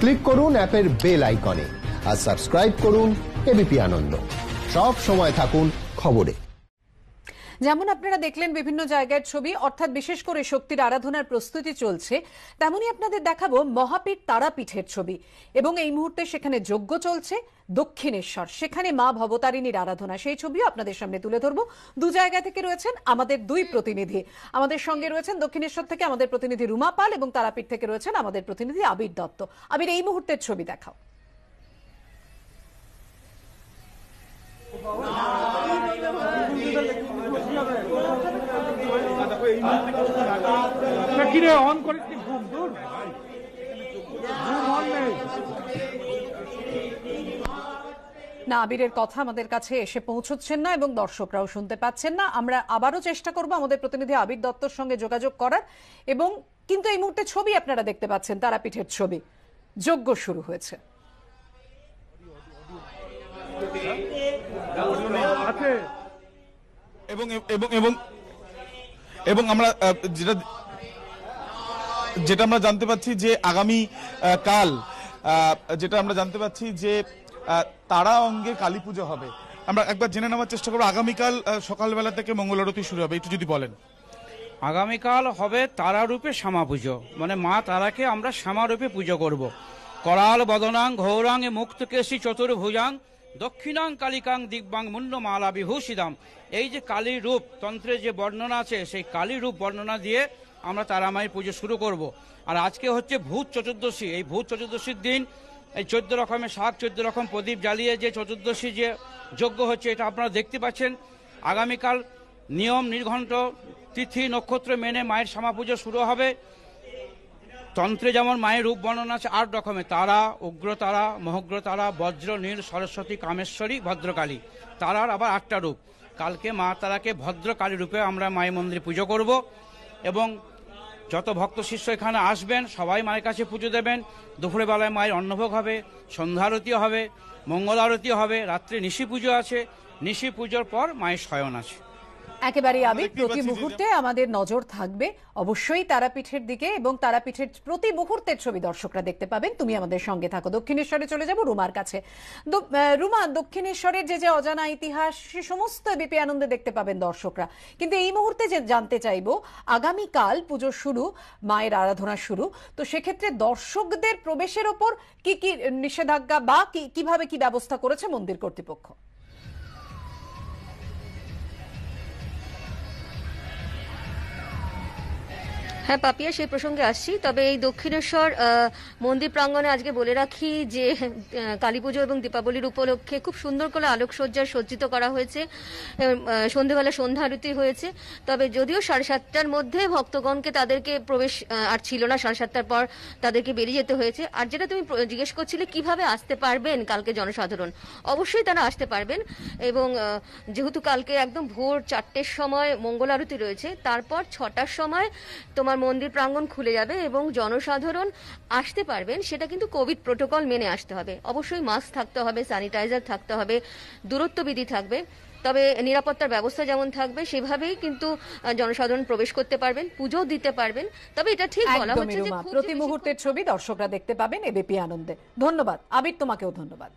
Click করুন অ্যাপের bell আইকনে আর সাবস্ক্রাইব করুন এবিপি আনন্দ। সব সময় থাকুন খবরে। যেমন আপনারা দেখলেন বিভিন্ন জায়গার ছবি, অর্থাৎ বিশেষ করে শক্তির আরাধনার প্রস্তুতি চলছে, তেমনি আপনাদের দেখাবো মহাপীঠ তারাপীঠের ছবি। এবং এই মুহূর্তে সেখানে যজ্ঞ চলছে দক্ষিণেশ্বর, সেখানে মা ভবতারিণীর আরাধনা, সেই ছবিও আপনাদের সামনে তুলে ধরবো। দু জায়গা থেকে রয়েছেন আমাদের দুই প্রতিনিধি। আমাদের সঙ্গে রয়েছেন দক্ষিণেশ্বর থেকে আমাদের প্রতিনিধি রুমা পাল এবং তারাপীঠ থেকে রয়েছেন আমাদের প্রতিনিধি আবির দত্ত। আবির, এই মুহূর্তের ছবি দেখাও। না, আবিরের কথা আমাদের কাছে এসে পৌঁছচ্ছেন না এবং দর্শকরাও শুনতে পাচ্ছেন না। আমরা আবারও চেষ্টা করব আমাদের প্রতিনিধি আবির দত্তর সঙ্গে যোগাযোগ করার। এবং কিন্তু এই মুহূর্তে ছবি আপনারা দেখতে পাচ্ছেন, তারাপীঠের ছবি। যজ্ঞ শুরু হয়েছে। এবং এবং এবং এবং আমরা যেটা আমরা জানতে পাচ্ছি যে আগামী কাল যেটা আমরা জানতে পাচ্ছি যে তারা অঙ্গে কালী পুজো হবে। আমরা একবার জেনে নেওয়ার চেষ্টা করবো আগামীকাল সকালবেলা থেকে মঙ্গল আরতি শুরু হবে, একটু যদি বলেন। আগামীকাল হবে তারা রূপে শ্যামা পুজো, মানে মা তারাকে আমরা শ্যামা রূপে পুজো করব। করাল বদনাং ঘৌরাং মুক্তকেশী চতুর্ভুজাং দক্ষিণাং কালিকাং দিব্যাং মুন্ডমালা বিভূষিদাম। এই যে কালী রূপ তন্ত্রে যে বর্ণনা আছে, সেই কালী রূপ বর্ণনা দিয়ে আমরা তারামায়ের পুজো শুরু করব। আর আজকে হচ্ছে ভূত চতুর্দশী। এই ভূত চতুর্দশীর দিন এই 14 রকমের শাক 14 রকম প্রদীপ জ্বালিয়ে যে চতুর্দশী যে যজ্ঞ হচ্ছে, এটা আপনারা দেখতে পাচ্ছেন। আগামীকাল নিয়ম নির্ঘণ্ট তিথি নক্ষত্র মেনে মায়ের শ্যামা পুজো শুরু হবে। তন্ত্রে যেমন মায়ের রূপ বর্ণনা আছে 8 রকমের, তারা, উগ্রতারা, মহগ্রতারা, বজ্র, নীল, সরস্বতী, কামেশ্বরী, ভদ্রকালী। তারার আবার 8টা রূপ। কালকে মা তারাকে ভদ্রকালী রূপে আমরা মায়ের মন্দিরে পুজো করব এবং যত ভক্ত শিষ্য এখানে আসবেন সবাই মায়ের কাছে পুজো দেবেন। দুপুরে বেলায় মায়ের অন্নভোগ হবে, সন্ধ্যারতি হবে, মঙ্গল আরতি হবে, রাত্রে নিশি পুজো আছে, নিশি পুজোর পর মায়ের শয়ন আছে। একেবারে আবির, প্রতি মুহূর্তে আমাদের নজর থাকবে অবশ্যই তারাপীঠের দিকে এবং তারাপীঠের প্রতি মুহূর্তের ছবি দর্শকরা দেখতে পাবেন। তুমি আমাদের সঙ্গে থাকো। দক্ষিণেশ্বরে চলে যাব রুমার কাছে। রুমা, দক্ষিণেশ্বরের যে যে অজানা ইতিহাস সে সমস্ত এবিপি আনন্দে দেখতে পাবেন দর্শকরা, কিন্তু এই মুহূর্তে যে জানতে চাইবো আগামীকাল পুজো শুরু, মায়ের আরাধনা শুরু, তো সেক্ষেত্রে দর্শকদের প্রবেশের ওপর কি কি নিষেধাজ্ঞা বা কিভাবে কি ব্যবস্থা করেছে মন্দির কর্তৃপক্ষ? হ্যাঁ পাপিয়া, সেই প্রসঙ্গে আসছি। তবে এই দক্ষিণেশ্বর মন্দির প্রাঙ্গণে আজকে বলে রাখি যে কালী পুজো এবং দীপাবলির উপলক্ষে খুব সুন্দর করে আলোকসজ্জায় সজ্জিত করা হয়েছে। সন্ধ্যেবেলা সন্ধ্যা আরতি হয়েছে। তবে যদিও 7:30টার মধ্যে ভক্তগণকে তাদেরকে প্রবেশ আর ছিল না, 7:30টার পর তাদেরকে বেরিয়ে যেতে হয়েছে। আর যেটা তুমি জিজ্ঞেস করছিলে কিভাবে আসতে পারবেন কালকে জনসাধারণ, অবশ্যই তারা আসতে পারবেন। এবং যেহেতু কালকে একদম ভোর 4টের সময় মঙ্গল আরতি রয়েছে, তারপর 6টার সময় তোমার মন্দির প্রাঙ্গণ খুলে যাবে এবং জনসাধারণ আসতে পারবেন। সেটা কিন্তু কোভিড প্রোটোকল মেনে আসতে হবে। অবশ্যই মাস্ক থাকতে হবে, স্যানিটাইজার থাকতে হবে, দূরত্ববিধি থাকবে। তবে নিরাপত্তার ব্যবস্থা যেমন থাকবে সেভাবেই কিন্তু জনসাধারণ প্রবেশ করতে পারবেন, পুজো দিতে পারবেন। তবে এটা ঠিক বলা হচ্ছে যে প্রতি মুহূর্তের ছবি দর্শকরা দেখতে পাবেন এবিপি আনন্দে। ধন্যবাদ আবির, তোমাকেও ধন্যবাদ।